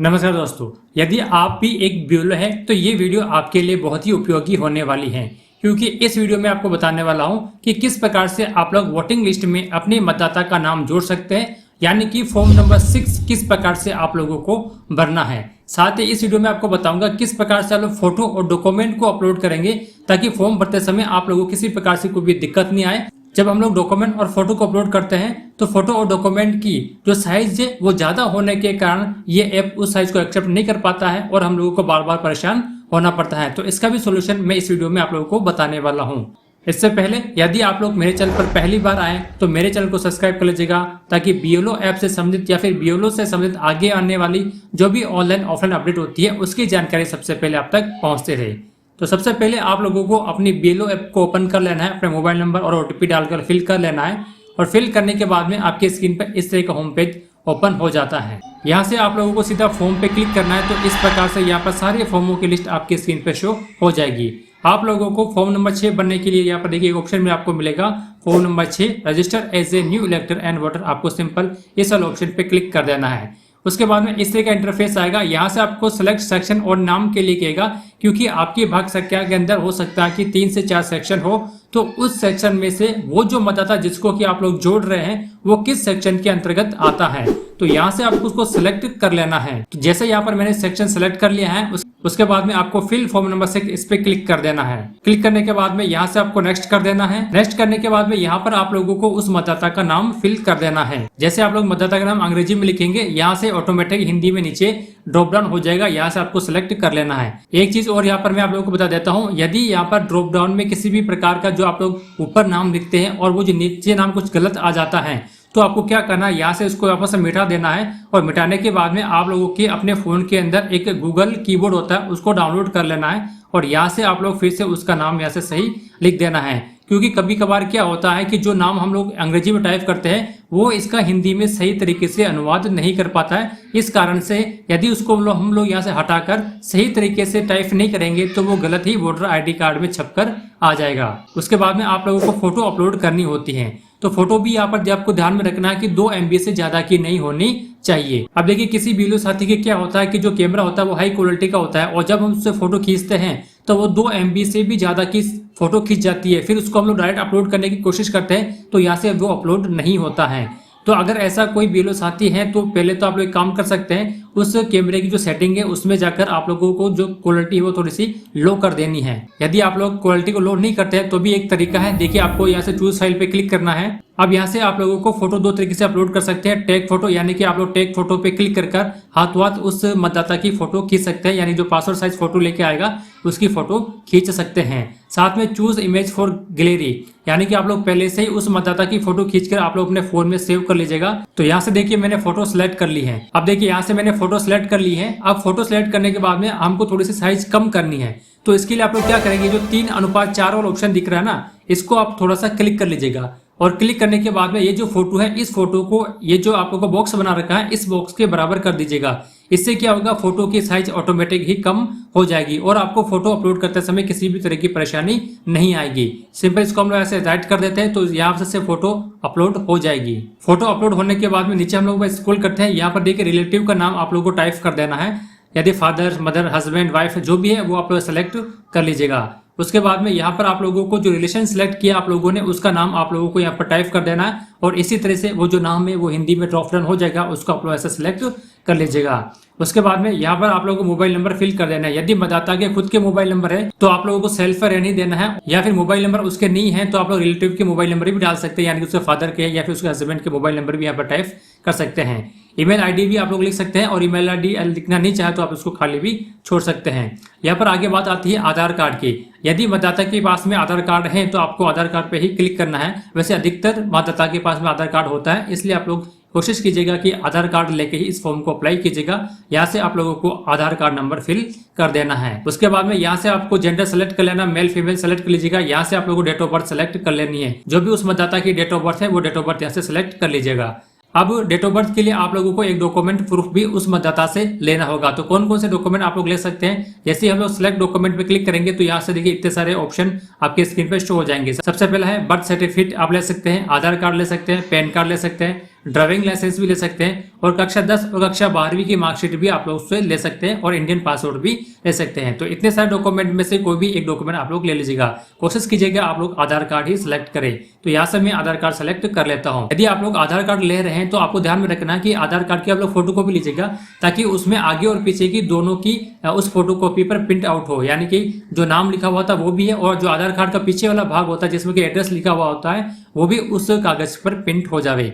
नमस्कार दोस्तों, यदि आप भी एक BYOLO हैं तो ये वीडियो आपके लिए बहुत ही उपयोगी होने वाली है, क्योंकि इस वीडियो में आपको बताने वाला हूं कि किस प्रकार से आप लोग वोटिंग लिस्ट में अपने मतदाता का नाम जोड़ सकते हैं, यानी कि फॉर्म नंबर 6 किस प्रकार से आप लोगों को भरना है। साथ ही इस वीडियो में आपको बताऊंगा किस प्रकार से आप लोग फोटो और डॉक्यूमेंट को अपलोड करेंगे ताकि फॉर्म भरते समय आप लोगों को किसी प्रकार से कोई भी दिक्कत नहीं आए। जब हम लोग डॉक्यूमेंट और फोटो को अपलोड करते हैं तो फोटो और डॉक्यूमेंट की जो साइज है वो ज्यादा होने के कारण ये ऐप उस साइज को एक्सेप्ट नहीं कर पाता है और हम लोगों को बार बार परेशान होना पड़ता है। तो इसका भी सोल्यूशन मैं इस वीडियो में आप लोगों को बताने वाला हूँ। इससे पहले यदि आप लोग मेरे चैनल पर पहली बार आए तो मेरे चैनल को सब्सक्राइब कर लीजिएगा ताकि BYOLO ऐप से संबंधित या फिर BYOLO से संबंधित आगे आने वाली जो भी ऑनलाइन ऑफलाइन अपडेट होती है उसकी जानकारी सबसे पहले आप तक पहुंचते रहे। तो सबसे पहले आप लोगों को अपनी BYOLO ऐप को ओपन कर लेना है, अपने मोबाइल नंबर और OTP डालकर फिल कर लेना है और फिल करने के बाद में आपकी स्क्रीन पर इस तरह का होम पेज ओपन हो जाता है। यहाँ से आप लोगों को सीधा फॉर्म पे क्लिक करना है। तो इस प्रकार से यहाँ पर सारे फॉर्मों की लिस्ट आपकी स्क्रीन पे शो हो जाएगी। आप लोगों को फॉर्म नंबर 6 बनने के लिए यहाँ पर देखिए एक ऑप्शन में आपको मिलेगा form number 6 register as a new elector and voter. आपको सिंपल इस वाले ऑप्शन पे क्लिक कर देना है। उसके बाद में इस तरह का इंटरफेस आएगा। यहाँ से आपको सेलेक्ट सेक्शन और नाम के लिए कहेगा, क्योंकि आपकी भाग संख्या के अंदर हो सकता है कि 3 से 4 सेक्शन हो, तो उस सेक्शन में से वो जो मतदाता जिसको कि आप लोग जोड़ रहे हैं वो किस सेक्शन के अंतर्गत आता है। तो यहाँ से आपको उसको सिलेक्ट कर लेना है। तो जैसे यहाँ पर मैंने सेक्शन सेलेक्ट कर लिया है उसके बाद में आपको फिल फॉर्म नंबर 6 इस पे क्लिक कर देना है। क्लिक करने के बाद में यहाँ से आपको नेक्स्ट कर देना है। नेक्स्ट करने के बाद में यहाँ पर आप लोगों को उस मतदाता का नाम फिल कर देना है। जैसे आप लोग मतदाता का नाम अंग्रेजी में लिखेंगे, यहाँ से ऑटोमेटिक हिंदी में नीचे ड्रॉप डाउन हो जाएगा। यहाँ से आपको सिलेक्ट कर लेना है। एक चीज और यहाँ पर मैं आप लोगों को बता देता हूँ, यदि यहाँ पर ड्रॉप डाउन में किसी भी प्रकार का जो आप लोग ऊपर नाम लिखते हैं और वो जो नीचे नाम कुछ गलत आ जाता है तो आपको क्या करना है, यहाँ से उसको वापस मिटा देना है और मिटाने के बाद में आप लोगों के अपने फोन के अंदर एक गूगल कीबोर्ड होता है उसको डाउनलोड कर लेना है और यहाँ से आप लोग फिर से उसका नाम यहाँ से सही लिख देना है। क्योंकि कभी कभार क्या होता है कि जो नाम हम लोग अंग्रेजी में टाइप करते हैं वो इसका हिंदी में सही तरीके से अनुवाद नहीं कर पाता है। इस कारण से यदि उसको हम लोग यहाँ से हटाकर सही तरीके से टाइप नहीं करेंगे तो वो गलत ही वोटर ID कार्ड में छपकर आ जाएगा। उसके बाद में आप लोगों को फोटो अपलोड करनी होती है। तो फोटो भी यहाँ पर आपको ध्यान में रखना है कि 2 MB से ज्यादा की नहीं होनी चाहिए। अब देखिए किसी BYOLO साथी के क्या होता है कि जो कैमरा होता है वो हाई क्वालिटी का होता है और जब हम उससे फोटो खींचते हैं तो वो 2 MB से भी ज्यादा की फोटो खींच जाती है। फिर उसको हम लोग डायरेक्ट अपलोड करने की कोशिश करते हैं तो यहाँ से वो अपलोड नहीं होता है। तो अगर ऐसा कोई BYOLO साथी है तो पहले तो आप लोग काम कर सकते हैं, उस कैमरे की जो सेटिंग है उसमें जाकर आप लोगों को जो क्वालिटी है वो थोड़ी सी लो कर देनी है। यदि आप लोग क्वालिटी को लो नहीं करते हैं तो भी एक तरीका है। देखिए आपको यहाँ से चूज फाइल पे क्लिक करना है। अब यहाँ से आप लोगों को फोटो 2 तरीके से अपलोड कर सकते हैं। टैग फोटो, यानी कि आप लोग टैग फोटो पे क्लिक कर हाथों हाथ उस मतदाता की फोटो खींच सकते हैं, यानी जो पासपोर्ट साइज फोटो लेके आएगा उसकी फोटो खींच सकते हैं। साथ में चूज इमेज फॉर गैलरी, यानी कि आप लोग पहले से ही उस मतदाता की फोटो खींचकर आप लोग अपने फोन में सेव कर लीजिएगा। तो यहाँ से देखिए मैंने फोटो सिलेक्ट कर ली है। अब देखिए यहाँ से मैंने फोटो सिलेक्ट कर ली है। अब फोटो सिलेक्ट करने के बाद में हमको थोड़ी सी साइज कम करनी है। तो इसके लिए आप लोग क्या करेंगे, जो 3:4 वाला ऑप्शन दिख रहा है ना, इसको आप थोड़ा सा क्लिक कर लीजिएगा और क्लिक करने के बाद में ये जो फोटो है इस फोटो को, ये जो आप लोगों को बॉक्स बना रखा है इस बॉक्स के बराबर कर दीजिएगा। इससे क्या होगा, फोटो की साइज ऑटोमेटिक ही कम हो जाएगी और आपको फोटो अपलोड करते समय किसी भी तरह की परेशानी नहीं आएगी। सिंपल इसको हम लोग ऐसे राइट कर देते हैं तो यहाँ से फोटो अपलोड हो जाएगी। फोटो अपलोड होने के बाद में नीचे हम लोग स्क्रॉल करते हैं। यहाँ पर देखिए रिलेटिव का नाम आप लोगों को टाइप कर देना है। यदि फादर, मदर, हस्बैंड, वाइफ जो भी है वो आप लोग सेलेक्ट कर लीजिएगा। उसके बाद में यहाँ पर आप लोगों को जो रिलेशन सिलेक्ट किया आप लोगों ने उसका नाम आप लोगों को यहाँ पर टाइप कर देना है और इसी तरह से वो जो नाम है वो हिंदी में ड्रॉप डाउन हो जाएगा, उसको आप लोग ऐसे सिलेक्ट कर लीजिएगा। उसके बाद में यहाँ पर आप लोगों को मोबाइल नंबर फिल कर देना है। यदि मतदाता के खुद के मोबाइल नंबर है तो आप लोगों को सेल्फ रहने देना है, या फिर मोबाइल नंबर उसके नहीं है तो आप लोग रिलेटिव के मोबाइल नंबर भी डाल सकते हैं, यानी कि उसके फादर के या फिर उसके हस्बैंड के मोबाइल नंबर भी यहाँ पर टाइप कर सकते हैं। ईमेल ID भी आप लोग लिख सकते हैं और ईमेल ID लिखना नहीं चाहे तो आप उसको खाली भी छोड़ सकते हैं। यहाँ पर आगे बात आती है आधार कार्ड की। यदि मतदाता के पास में आधार कार्ड है तो आपको आधार कार्ड पे ही क्लिक करना है। वैसे अधिकतर मतदाता के पास में आधार कार्ड होता है, इसलिए आप लोग कोशिश कीजिएगा कि आधार कार्ड लेके ही इस फॉर्म को अप्लाई कीजिएगा। यहाँ से आप लोगों को आधार कार्ड नंबर फिल कर देना है। उसके बाद में यहाँ से आपको जेंडर सेलेक्ट कर लेना, मेल फीमेल सेलेक्ट कर लीजिएगा। यहाँ से आप लोगों को डेट ऑफ बर्थ सेलेक्ट कर लेनी है। जो भी उस मतदाता की डेट ऑफ बर्थ है वो डेट ऑफ बर्थ यहाँ से सेलेक्ट कर लीजिएगा। अब डेट ऑफ बर्थ के लिए आप लोगों को एक डॉक्यूमेंट प्रूफ भी उस मतदाता से लेना होगा। तो कौन कौन से डॉक्यूमेंट आप लोग ले सकते हैं, जैसे हम लोग सिलेक्ट डॉक्यूमेंट पे क्लिक करेंगे तो यहाँ से देखिए इतने सारे ऑप्शन आपके स्क्रीन पे शो हो जाएंगे। सबसे पहला है बर्थ सर्टिफिकेट आप ले सकते हैं, आधार कार्ड ले सकते हैं, पैन कार्ड ले सकते हैं, ड्राइविंग लाइसेंस भी ले सकते हैं और कक्षा 10 और कक्षा 12वीं की मार्कशीट भी आप लोग उससे ले सकते हैं और इंडियन पासपोर्ट भी ले सकते हैं। तो इतने सारे डॉक्यूमेंट में से कोई भी एक डॉक्यूमेंट आप लोग ले लीजिएगा। कोशिश कीजिएगा आप लोग आधार कार्ड ही सिलेक्ट करें। तो यहाँ से मैं आधार कार्ड सेलेक्ट कर लेता हूँ। यदि आप लोग आधार कार्ड ले रहे हैं तो आपको ध्यान में रखना है कि आधार कार्ड की आप लोग फोटो कॉपी लीजिएगा, ताकि उसमें आगे और पीछे की दोनों की उस फोटो कॉपी पर प्रिंट आउट हो, यानी कि जो नाम लिखा हुआ था वो भी है और जो आधार कार्ड का पीछे वाला भाग होता है जिसमें कि एड्रेस लिखा हुआ होता है वो भी उस कागज पर प्रिंट हो जावे।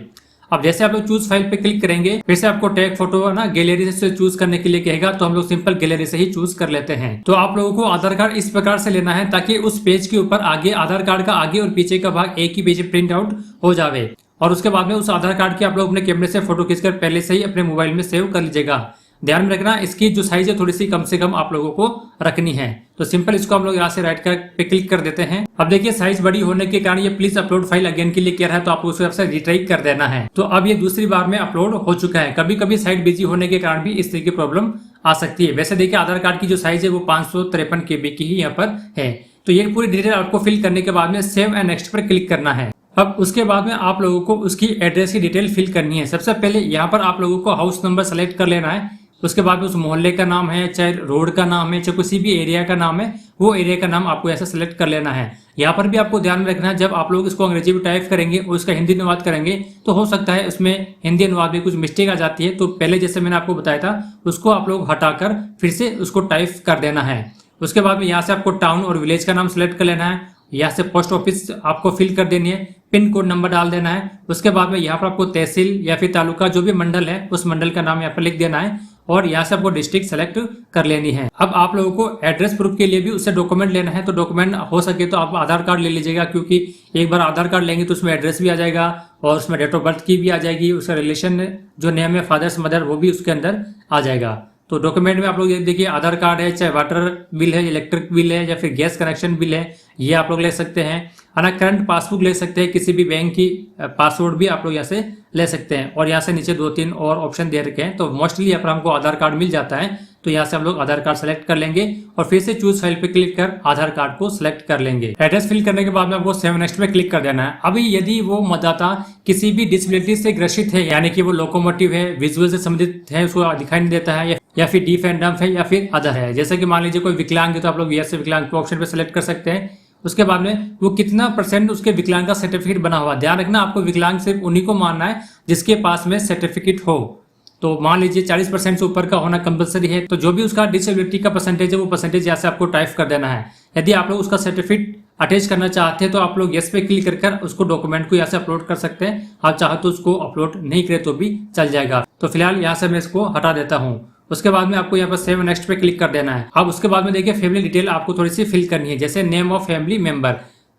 अब जैसे आप लोग चूज फाइल पे क्लिक करेंगे, फिर से आपको टैग फोटो ना गैलरी से चूज करने के लिए कहेगा, तो हम लोग सिंपल गैलरी से ही चूज कर लेते हैं। तो आप लोगों को आधार कार्ड इस प्रकार से लेना है ताकि उस पेज के ऊपर आगे आधार कार्ड का आगे और पीछे का भाग एक ही पेज प्रिंट आउट हो जावे। और उसके बाद में उस आधार कार्ड की आप लोग अपने कैमरे से फोटो खींचकर पहले से ही अपने मोबाइल में सेव कर लीजिएगा। ध्यान में रखना इसकी जो साइज है थोड़ी सी कम से कम आप लोगों को रखनी है। तो सिंपल इसको हम लोग यहाँ से राइट पे क्लिक कर देते हैं। अब देखिए साइज बड़ी होने के कारण ये प्लीज अपलोड फाइल अगेन के लिए कह रहा है, तो आपको उस से रिट्राइट कर देना है। तो अब ये दूसरी बार में अपलोड हो चुका है। कभी कभी साइट बिजी होने के कारण भी इस तरह की प्रॉब्लम आ सकती है। वैसे देखिए आधार कार्ड की जो साइज है वो 553 KB की ही यहाँ पर है। तो ये पूरी डिटेल आपको फिल करने के बाद में सेव एंड नेक्स्ट पर क्लिक करना है। अब उसके बाद में आप लोगों को उसकी एड्रेस की डिटेल फिल करनी है। सबसे पहले यहाँ पर आप लोगों को हाउस नंबर सेलेक्ट कर लेना है। उसके बाद में उस मोहल्ले का नाम है, चाहे रोड का नाम है, चाहे किसी भी एरिया का नाम है, वो एरिया का नाम आपको ऐसा सेलेक्ट कर लेना है। यहाँ पर भी आपको ध्यान में रखना है जब आप लोग इसको अंग्रेजी में टाइप करेंगे और उसका हिंदी अनुवाद करेंगे तो हो सकता है उसमें हिंदी अनुवाद में कुछ मिस्टेक आ जाती है। तो पहले जैसे मैंने आपको बताया था उसको आप लोग हटाकर फिर से उसको टाइप कर देना है। उसके बाद में यहाँ से आपको टाउन और विलेज का नाम सेलेक्ट कर लेना है। यहाँ से पोस्ट ऑफिस आपको फिल कर देनी है, पिन कोड नंबर डाल देना है। उसके बाद में यहाँ पर आपको तहसील या फिर तालुका जो भी मंडल है उस मंडल का नाम यहाँ पर लिख देना है और यहाँ से आपको डिस्ट्रिक्ट सेलेक्ट कर लेनी है। अब आप लोगों को एड्रेस प्रूफ के लिए भी उससे डॉक्यूमेंट लेना है। तो डॉक्यूमेंट हो सके तो आप आधार कार्ड ले लीजिएगा, क्योंकि एक बार आधार कार्ड लेंगे तो उसमें एड्रेस भी आ जाएगा और उसमें डेट ऑफ बर्थ की भी आ जाएगी, उसका रिलेशन जो नेम है फादर्स मदर वो भी उसके अंदर आ जाएगा। तो डॉक्यूमेंट में आप लोग देखिए आधार कार्ड है, चाहे वाटर बिल है, इलेक्ट्रिक बिल है या फिर गैस कनेक्शन बिल है, ये आप लोग ले सकते हैं। है ना, करंट पासबुक ले सकते हैं, किसी भी बैंक की पासवर्ड भी आप लोग यहाँ से ले सकते हैं। और यहाँ से नीचे 2-3 और ऑप्शन दे रखे हैं। तो मोस्टली यहाँ पर हमको आधार कार्ड मिल जाता है, तो यहाँ से हम लोग आधार कार्ड सेलेक्ट कर लेंगे और फिर से चूज फाइल पे क्लिक कर आधार कार्ड को सिलेक्ट कर लेंगे। एड्रेस फिल करने के बाद में आपको सेव नेक्स्ट पे क्लिक कर देना है। अभी यदि वो मतदाता किसी भी डिसेबिलिटी से ग्रसित है, यानी कि वो लोकोमोटिव है, विजुअल से संबंधित है, उसको दिखाई नहीं देता है, या फिर डीफ एंड डम्फ है, या फिर अदर है, जैसे कि मान लीजिए कोई विकलांग है तो आप लोग यस विकलांग के ऑप्शन पे सेलेक्ट कर सकते हैं। उसके बाद में वो कितना % उसके विकलांग का सर्टिफिकेट बना हुआ। ध्यान रखना आपको विकलांग सिर्फ उन्हीं को मानना है जिसके पास में सर्टिफिकेट हो। तो मान लीजिए 40% से ऊपर का होना कंपलसरी है, तो जो भी उसका डिसेबिलिटी का परसेंटेज है वो परसेंटेज यहाँ से आपको टाइप कर देना है। यदि आप लोग उसका सर्टिफिकेट अटैच करना चाहते हैं तो आप लोग यस पे क्लिक कर उसको डॉक्यूमेंट को यहाँ से अपलोड कर सकते हैं। आप चाहो तो उसको अपलोड नहीं करें तो भी चल जाएगा। तो फिलहाल यहाँ से मैं इसको हटा देता हूँ। उसके बाद में आपको यहाँ पर सेव नेक्स्ट पे क्लिक कर देना है। अब उसके बाद में देखिए फैमिली डिटेल आपको थोड़ी सी फिल करनी है, जैसे नेम ऑफ फैमिली मेंबर।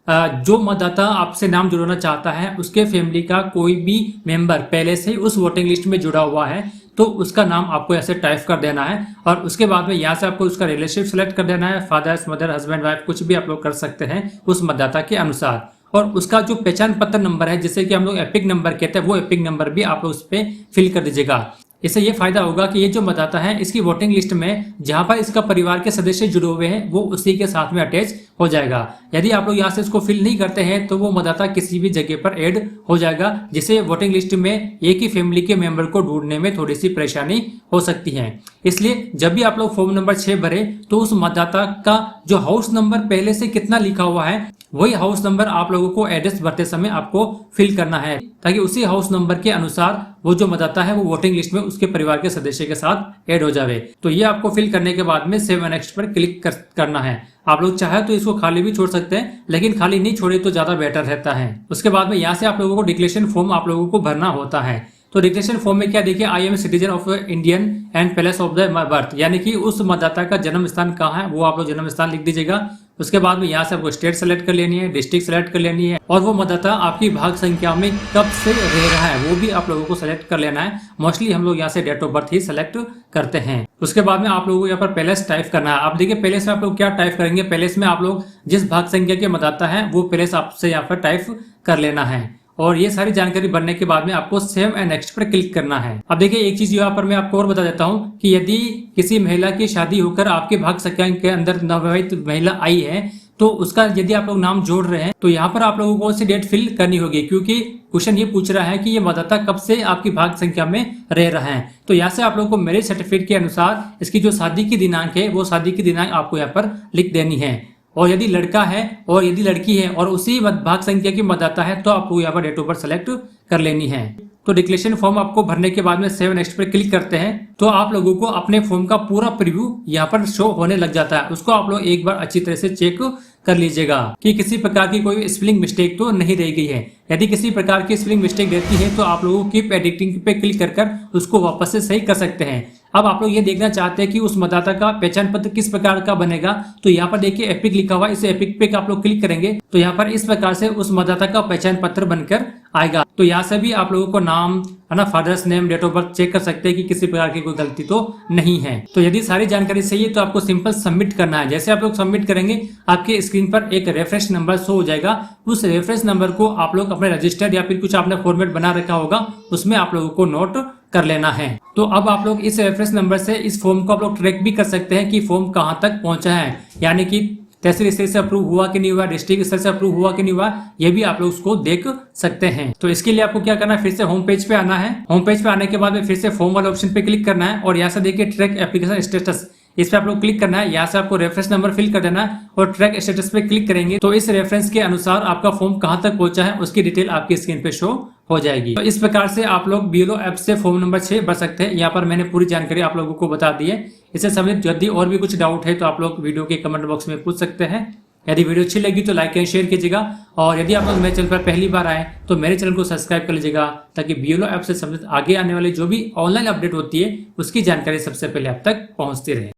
जो मतदाता आपसे नाम जुड़वाना चाहता है उसके फैमिली का कोई भी मेंबर पहले से उस वोटिंग लिस्ट में जुड़ा हुआ है तो उसका नाम आपको ऐसे टाइप कर देना है। और उसके बाद में यहाँ से आपको उसका रिलेशनशिप सेलेक्ट कर देना है, फादर्स मदर हस्बैंड वाइफ कुछ भी आप लोग कर सकते हैं उस मतदाता के अनुसार। और उसका जो पहचान पत्र नंबर है जिसे कि हम लोग एपिक नंबर कहते हैं, वो एपिक नंबर भी आप लोग उस पर फिल कर दीजिएगा। इससे ये फायदा होगा कि ये जो मतदाता है इसकी वोटिंग लिस्ट में जहां पर इसका परिवार के सदस्य जुड़े हुए हैं वो उसी के साथ में अटैच हो जाएगा। यदि आप लोग यहाँ से इसको फिल नहीं करते हैं तो वो मतदाता किसी भी जगह पर ऐड हो जाएगा, जिससे वोटिंग लिस्ट में एक ही फैमिली के मेंबर को ढूंढने में थोड़ी सी परेशानी हो सकती है। इसलिए जब भी आप लोग फॉर्म नंबर 6 भरे तो उस मतदाता का जो हाउस नंबर पहले से कितना लिखा हुआ है वही हाउस नंबर आप लोगों को एड्रेस भरते समय आपको फिल करना है, ताकि उसी हाउस नंबर के अनुसार वो जो मतदाता है वो वोटिंग लिस्ट में उसके परिवार के सदस्य के साथ ऐड हो जावे। तो ये आपको फिल करने के बाद में सेव नेक्स्ट पर क्लिक करना है। आप लोग चाहे तो इसको खाली भी छोड़ सकते हैं, लेकिन खाली नहीं छोड़े तो ज्यादा बेटर रहता है। उसके बाद में यहाँ से आप लोगों को डिक्लेरेशन फॉर्म आप लोगों को भरना होता है। तो डिक्लेरेशन फॉर्म में क्या देखिए, I am citizen of Indian and place of the birth, यानी कि उस मतदाता का जन्म स्थान कहाँ है वो आप लोग जन्म स्थान लिख दीजिएगा। उसके बाद में यहाँ से आपको स्टेट सेलेक्ट कर लेनी है, डिस्ट्रिक्ट सेलेक्ट कर लेनी है, और वो मतदाता आपकी भाग संख्या में कब से रह रहा है वो भी आप लोगों को सेलेक्ट कर लेना है। मोस्टली हम लोग यहाँ से डेट ऑफ बर्थ ही सेलेक्ट करते हैं। उसके बाद में आप लोगों को यहाँ पर पैलेस टाइप करना है। आप देखिए पैलेस में आप लोग क्या टाइप करेंगे, पैलेस में आप लोग जिस भाग संख्या के मतदाता है वो पैलेस आपसे यहाँ पर टाइप कर लेना है। और ये सारी जानकारी बनने के बाद में आपको सेव एंड नेक्स्ट पर क्लिक करना है। अब देखिए एक चीज यहाँ पर मैं आपको और बता देता हूँ कि यदि किसी महिला की शादी होकर आपके भाग संख्या के अंदर नवविवाहित महिला आई है तो उसका यदि आप लोग नाम जोड़ रहे हैं तो यहाँ पर आप लोगों को कौन सी डेट फिल करनी होगी, क्योंकि क्वेश्चन ये पूछ रहा है कि ये मतदाता कब से आपकी भाग संख्या में रह रहा है। तो यहाँ से आप लोगों को मैरिज सर्टिफिकेट के अनुसार इसकी जो शादी की दिनांक है वो शादी की दिनांक आपको यहाँ पर लिख देनी है। और यदि लड़का है और यदि लड़की है और उसी भाग संख्या की मतदाता है तो आपको यहाँ पर डेट ऑफ बर्थ सेलेक्ट कर लेनी है। तो डिक्लेरेशन फॉर्म आपको भरने के बाद में सेव नेक्स्ट पर क्लिक करते हैं तो आप लोगों को अपने फॉर्म का पूरा प्रीव्यू यहाँ पर शो होने लग जाता है। उसको आप लोग एक बार अच्छी तरह से चेक कर लीजिएगा कि किसी प्रकार की कोई स्पेलिंग मिस्टेक तो नहीं रह गई है। यदि किसी प्रकार की स्पेलिंग मिस्टेक रहती है तो आप लोगों की एडिटिंग पे क्लिक कर उसको वापस से सही कर सकते हैं। अब आप लोग ये देखना चाहते हैं कि उस मतदाता का पहचान पत्र किस प्रकार का बनेगा, तो यहाँ पर देखिए एपिक लिखा हुआ, इस एपिक पे आप लोग क्लिक करेंगे तो यहाँ पर इस प्रकार से उस मतदाता का पहचान पत्र बनकर आएगा। तो यहाँ से भी आप लोगों को नाम है ना, father's name, date of birth check कर सकते हैं कि किसी प्रकार की कोई गलती तो नहीं है। तो यदि सारी जानकारी सही है तो आपको सिंपल सबमिट करना है। जैसे आप लोग सबमिट करेंगे आपके स्क्रीन पर एक रेफरेंस नंबर शो हो जाएगा। उस रेफरेंस नंबर को आप लोग अपने रजिस्टर या फिर कुछ आपने फॉर्मेट बना रखा होगा उसमें आप लोगों को नोट कर लेना है। तो अब आप लोग इस रेफरेंस नंबर से इस फॉर्म को आप लोग ट्रैक भी कर सकते हैं कि फॉर्म कहाँ तक पहुंचा है, यानी कि तहसील स्तर से अप्रूव हुआ कि नहीं हुआ, डिस्ट्रिक्ट स्तर से अप्रूव हुआ कि नहीं हुआ, ये भी आप लोग उसको देख सकते हैं। तो इसके लिए आपको क्या करना है, फिर से होम पेज पे आना है। होम पेज पे आने के बाद में फिर से फॉर्म वाले ऑप्शन पे क्लिक करना है और यहाँ से देखिए ट्रैक एप्लीकेशन स्टेटस, इस पे आप लोग क्लिक करना है। यहाँ से आपको रेफरेंस नंबर फिल कर देना है और ट्रैक स्टेटस पे क्लिक करेंगे तो इस रेफरेंस के अनुसार आपका फॉर्म कहाँ तक पहुंचा है उसकी डिटेल आपकी स्क्रीन पे शो हो जाएगी। तो इस प्रकार से आप लोग BLO ऐप से फॉर्म नंबर 6 भर सकते हैं। यहाँ पर मैंने पूरी जानकारी आप लोगों को बता दी है। इससे संबंधित यदि और भी कुछ डाउट है तो आप लोग वीडियो के कमेंट बॉक्स में पूछ सकते हैं। यदि वीडियो अच्छी लगी तो लाइक एंड शेयर कीजिएगा और यदि आप लोग मेरे चैनल पर पहली बार आए तो मेरे चैनल को सब्सक्राइब कर लीजिएगा ताकि BLO ऐप से संबंधित आगे आने वाली जो भी ऑनलाइन अपडेट होती है उसकी जानकारी सबसे पहले आप तक पहुंचती रहे।